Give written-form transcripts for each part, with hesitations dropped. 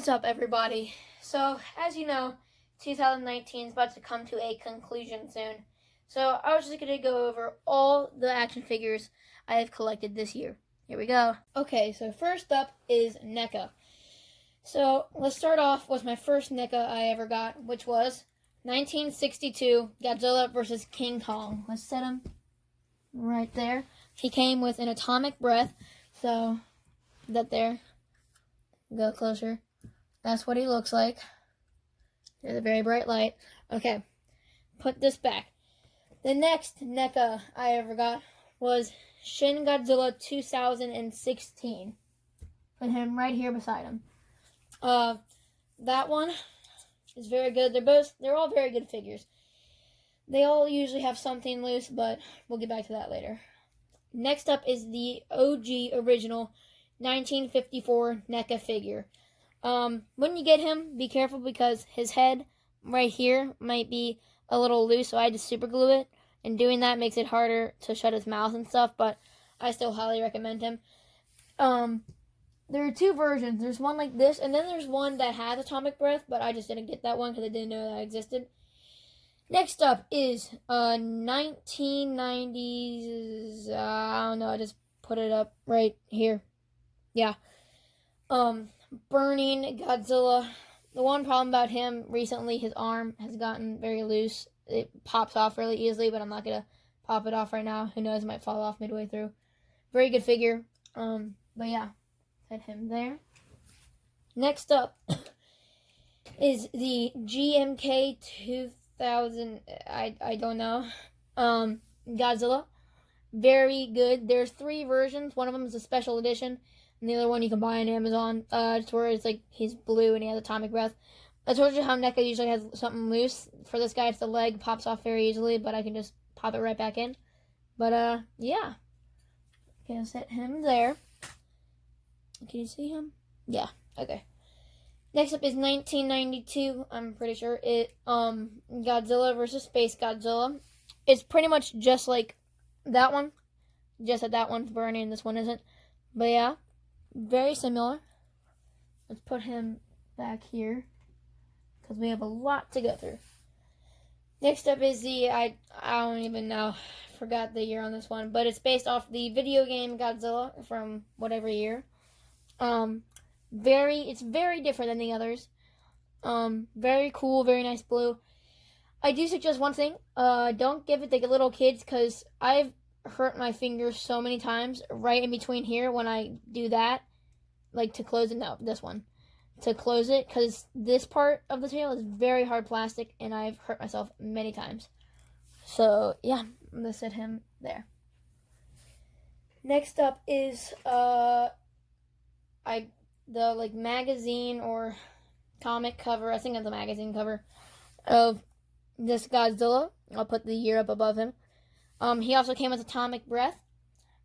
What's up, everybody? So, as you know, 2019 is about to come to a conclusion soon. So, I was just going to go over all the action figures I have collected this year. Here we go. Okay, so first up is NECA. So, let's start off with my first NECA I ever got, which was 1962 Godzilla vs. King Kong. Let's set him right there. He came with an atomic breath, so that there. Go closer. That's what he looks like. There's a very bright light. Okay, put this back. The next NECA I ever got was Shin Godzilla 2016. Put him right here beside him. That one is very good. They're all very good figures. They all usually have something loose, but we'll get back to that later. Next up is the OG original 1954 NECA figure. When you get him, be careful because his head right here might be a little loose, so I had to super glue it, and doing that makes it harder to shut his mouth and stuff, but I still highly recommend him. There are two versions. There's one like this, and then there's one that has atomic breath, but I just didn't get that one because I didn't know that existed. Next up is 1990s, I don't know, I just put it up right here. Yeah. Burning Godzilla. The one problem about him recently, his arm has gotten very loose. It pops off really easily, but I'm not going to pop it off right now. Who knows, it might fall off midway through. Very good figure. But yeah, set him there. Next up is the GMK 2000, I don't know, Godzilla. Very good. There's three versions. One of them is a special edition, and the other one you can buy on Amazon. It's where it's like he's blue and he has atomic breath. I told you how NECA usually has something loose. For this guy, it's the leg pops off very easily, but I can just pop it right back in. But yeah, gonna set him there. Can you see him? Yeah. Okay. Next up is 1992. I'm pretty sure Godzilla versus Space Godzilla. It's pretty much just like that one, just that that one's burning and this one isn't. But yeah, very similar. Let's put him back here because we have a lot to go through. Next up is I don't even know, forgot the year on this one, but it's based off the video game Godzilla from whatever year. It's very different than the others. Very cool, very nice blue. I do suggest one thing. Don't give it to little kids because I've hurt my fingers so many times right in between here when I do that. Like to close it. No, this one. To close it because this part of the tail is very hard plastic and I've hurt myself many times. So, yeah. I'm going to set him there. Next up is the magazine or comic cover. I think it's a magazine cover of this Godzilla. I'll put the year up above him. He also came with atomic breath,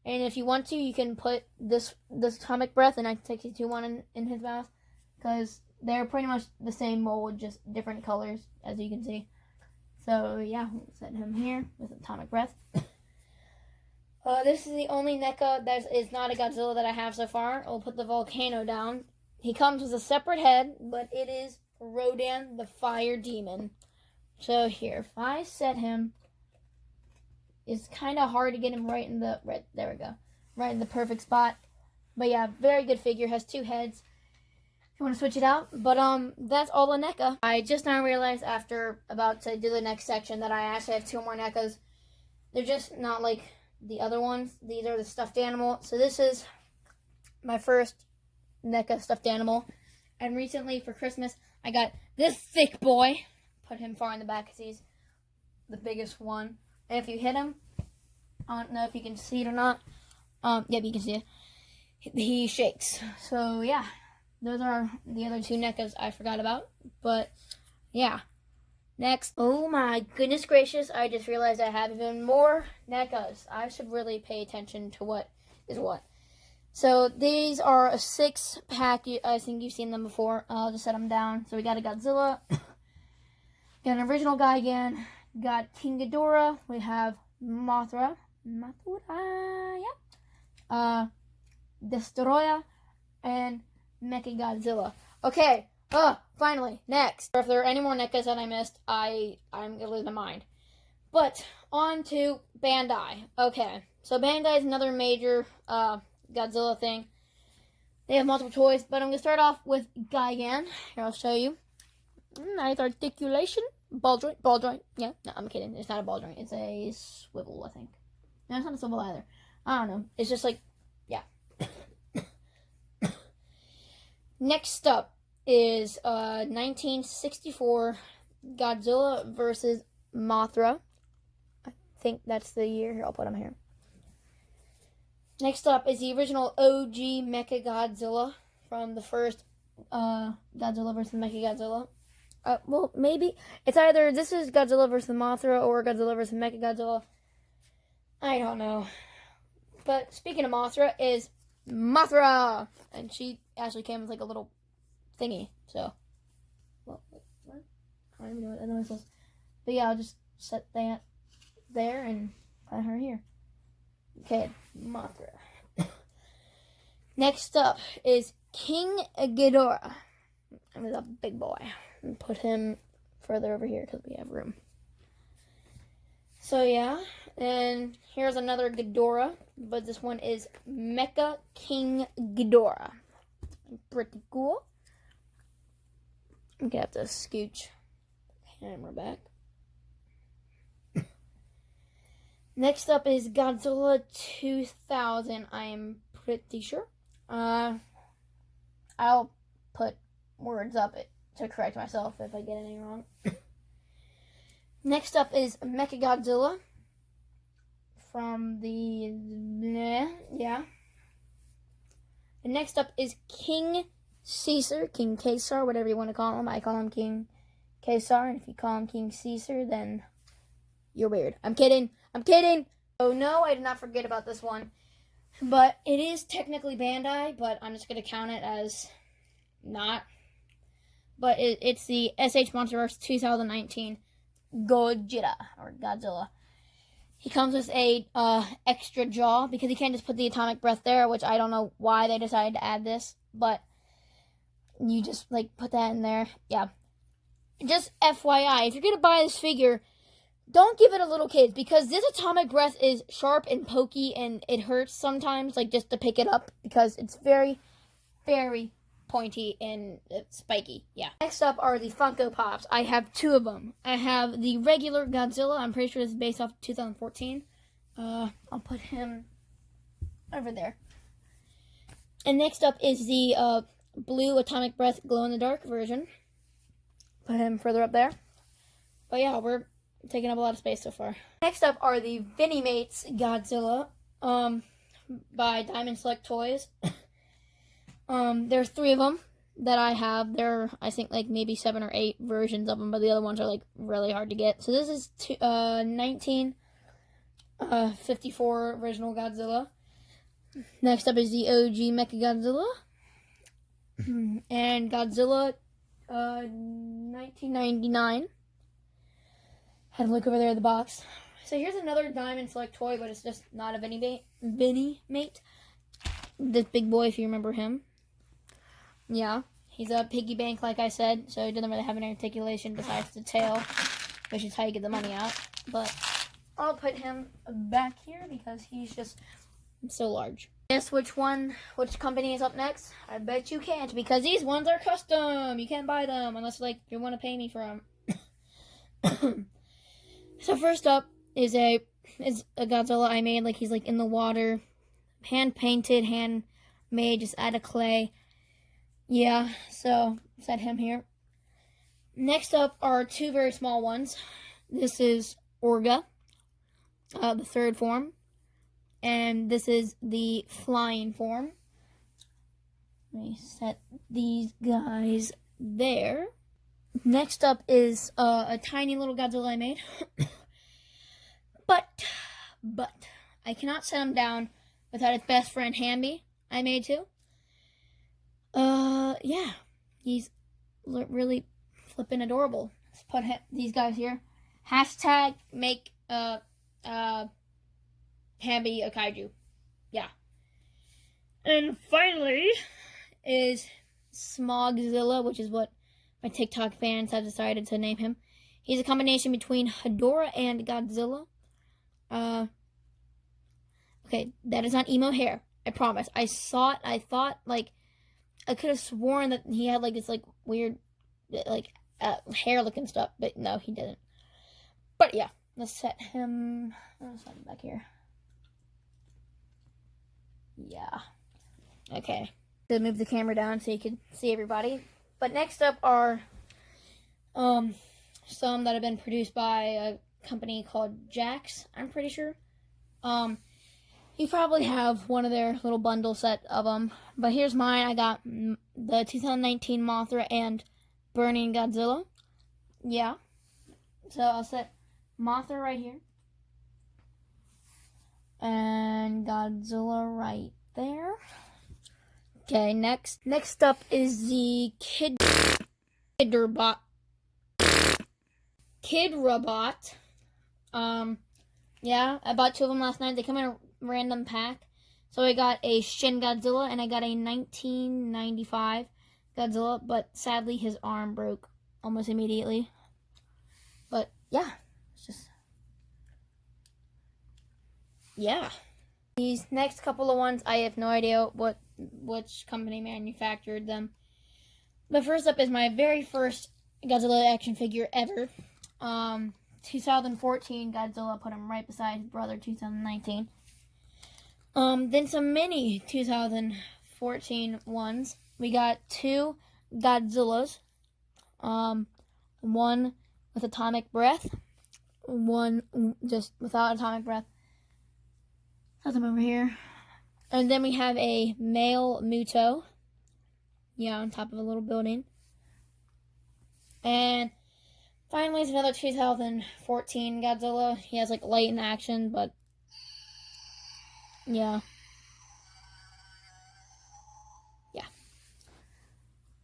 and if you want to, you can put this atomic breath and I-62 in his mouth, because they're pretty much the same mold, just different colors, as you can see. So yeah, we'll set him here with atomic breath. This is the only NECA that is not a Godzilla that I have so far. I'll put the volcano down. He comes with a separate head, but it is Rodan the Fire Demon. So here, if I set him, it's kind of hard to get him right in the, there we go, right in the perfect spot. But yeah, very good figure, has two heads. If you want to switch it out. But that's all the NECA. I just now realized after about to do the next section that I actually have two more NECAs. They're just not like the other ones. These are the stuffed animal. So this is my first NECA stuffed animal. And recently for Christmas, I got this thick boy. Put him far in the back because he's the biggest one. And if you hit him, I don't know if you can see it or not. Yep, you can see it. He shakes. So yeah, those are the other two NECAs I forgot about. But yeah. Next, oh my goodness gracious, I just realized I have even more NECAs. I should really pay attention to what is what. So these are a 6-pack. I think you've seen them before. I'll just set them down. So we got a Godzilla. Got an original guy again. Got King Ghidorah. We have Mothra. Destroyer. And Mechagodzilla. Okay, Finally, next. If there are any more NECAs that I missed, I'm gonna lose my mind. But on to Bandai. Okay, so Bandai is another major Godzilla thing. They have multiple toys, but I'm gonna start off with Gigan. Here, I'll show you. Nice articulation. Ball joint. Yeah, no, I'm kidding. It's not a ball joint. It's a swivel, I think. No, it's not a swivel either. I don't know. It's just like, yeah. Next up is 1964 Godzilla versus Mothra. I think that's the year. Here, I'll put them here. Next up is the original OG Mechagodzilla from the first Godzilla versus Mechagodzilla. Well, maybe it's either this is Godzilla versus Mothra or Godzilla versus Mechagodzilla. I don't know. But speaking of Mothra, is Mothra, and she actually came with like a little thingy. So, well, what? I don't even know what that noise was. But yeah, I'll just set that there and put her here. Okay, Mothra. Next up is King Ghidorah. I'm a big boy. And put him further over here because we have room. So yeah, and here's another Ghidorah, but this one is Mecha King Ghidorah. Pretty cool. I'm gonna have to scooch the camera back. Next up is Godzilla 2000. I am pretty sure. I'll put words up to correct myself if I get anything wrong. Next up is Mechagodzilla from the yeah. And next up is King Caesar, King Caesar, whatever you want to call him. I call him King Caesar, and if you call him King Caesar, then you're weird. I'm kidding. Oh no, I did not forget about this one. But it is technically Bandai, but I'm just going to count it as not. But it's the SH Monsterverse 2019 Gojira, or Godzilla. He comes with a extra jaw, because he can't just put the atomic breath there, which I don't know why they decided to add this, but you just, like, put that in there. Yeah. Just FYI, if you're going to buy this figure, don't give it to little kids, because this atomic breath is sharp and pokey, and it hurts sometimes, like, just to pick it up, because it's very, very pointy and spiky. Yeah. Next up are the Funko Pops. I have two of them. I have the regular Godzilla. I'm pretty sure this is based off 2014. I'll put him over there. And next up is the blue atomic breath glow-in-the-dark version. Put him further up there. But yeah, we're taking up a lot of space so far. Next up are the Vinimates Godzilla by Diamond Select Toys. There's 3 of them that I have. There are, I think, like maybe 7 or 8 versions of them, but the other ones are like really hard to get. So this is 1954 original Godzilla. Next up is the OG Mechagodzilla. And Godzilla 1999. Had a look over there at the box. So here's another Diamond Select toy, but it's just not a Vinimate. This big boy, if you remember him. Yeah, he's a piggy bank, like I said, so he doesn't really have an articulation besides the tail, which is how you get the money out. But I'll put him back here because he's just so large. Guess which company is up next? I bet you can't, because these ones are custom. You can't buy them unless, like, you want to pay me for them. So first up is a Godzilla I made. Like, he's like in the water, hand painted, handmade, just out of clay. Yeah, so set him here. Next up are 2 very small ones. This is Orga, the 3rd form, and this is the flying form. Let me set these guys there. Next up is a tiny little Godzilla I made. but I cannot set him down without his best friend Hamby I made too. Yeah, he's really flippin' adorable. Let's put these guys here. Hashtag make Hamby a kaiju. Yeah. And finally is Smogzilla, which is what my TikTok fans have decided to name him. He's a combination between Hedorah and Godzilla. Okay, that is not emo hair. I promise. I thought, like, I could have sworn that he had, like, this, like, weird, like, hair looking stuff, but no, he didn't. But yeah, let's set him back here. Yeah. Okay. To move the camera down so you can see everybody. But next up are some that have been produced by a company called Jakks, I'm pretty sure. You probably have one of their little bundle set of them. But here's mine. I got the 2019 Mothra and Burning Godzilla. Yeah. So I'll set Mothra right here. And Godzilla right there. Okay, next up is the Kid Robot. Yeah, I bought two of them last night. They come in a random pack. So I got a Shin Godzilla and I got a 1995 Godzilla, but sadly his arm broke almost immediately. But yeah, it's just, yeah. These next couple of ones, I have no idea which company manufactured them. But first up is my very first Godzilla action figure ever. 2014 Godzilla, put him right beside his brother 2019. Then some mini 2014 ones. We got two Godzillas. One with atomic breath. One just without atomic breath. Has them over here. And then we have a male Muto. Yeah, on top of a little building. And finally, it's another 2014 Godzilla. He has, like, light in action, but yeah. Yeah.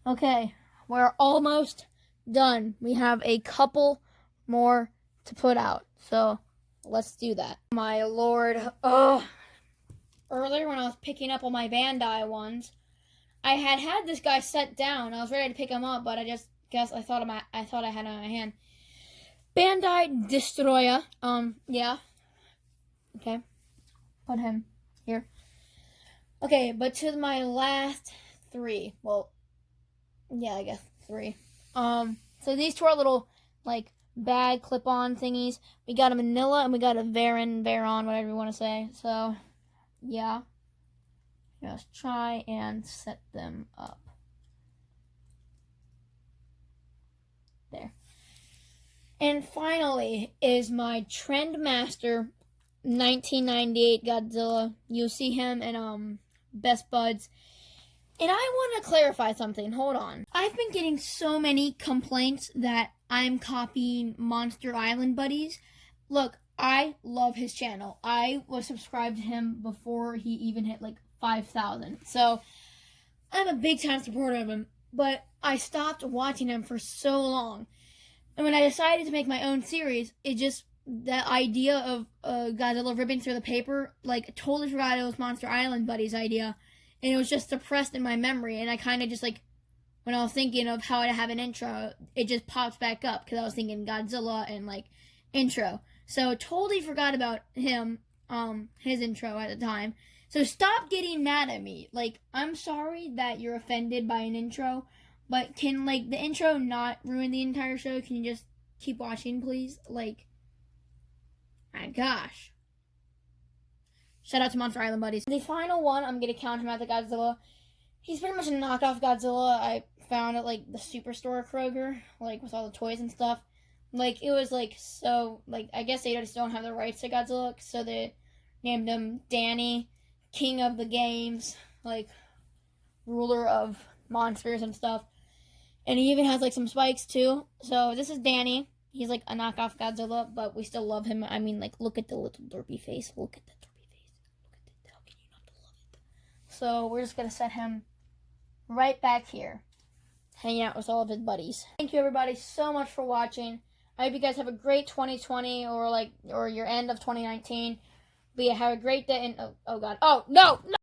Okay, we're almost done. We have a couple more to put out, so let's do that. My lord. Earlier when I was picking up all my Bandai ones, I had this guy set down. I was ready to pick him up, but I thought I had him in my hand. Bandai Destroyer. Yeah. Okay. Put him here. Okay, but to my last three. Well, yeah, I guess three. So these two are little, like, bag clip-on thingies. We got a Manila and we got a Varon, whatever you want to say. So, yeah. Just try and set them up. There. And finally is my Trendmaster 1998 Godzilla. You'll see him in Best Buds. And I want to clarify something. Hold on. I've been getting so many complaints that I'm copying Monster Island Buddies. Look, I love his channel. I was subscribed to him before he even hit like 5,000. So I'm a big time supporter of him. But I stopped watching him for so long. And when I decided to make my own series, it just, that idea of Godzilla ripping through the paper, like, totally forgot it was Monster Island Buddy's idea. And it was just suppressed in my memory. And I kind of just, like, when I was thinking of how to have an intro, it just pops back up. Because I was thinking Godzilla and, like, intro. So totally forgot about him, his intro at the time. So stop getting mad at me. Like, I'm sorry that you're offended by an intro. But can, like, the intro not ruin the entire show? Can you just keep watching, please? Like, my gosh. Shout out to Monster Island Buddies. The final one, I'm going to count him as the Godzilla. He's pretty much a knockoff Godzilla. I found at, like, the Superstore Kroger, like, with all the toys and stuff. Like, it was, like, so, like, I guess they just don't have the rights to Godzilla, so they named him Danny, King of the Games, like, ruler of monsters and stuff. And he even has, like, some spikes, too. So, this is Danny. He's, like, a knockoff Godzilla, but we still love him. I mean, like, look at the little derpy face. Look at the derpy face. Look at it. How can you not love it? So, we're just going to set him right back here, hanging out with all of his buddies. Thank you, everybody, so much for watching. I hope you guys have a great 2020 or your end of 2019. But yeah, have a great day. And, oh God. Oh, no!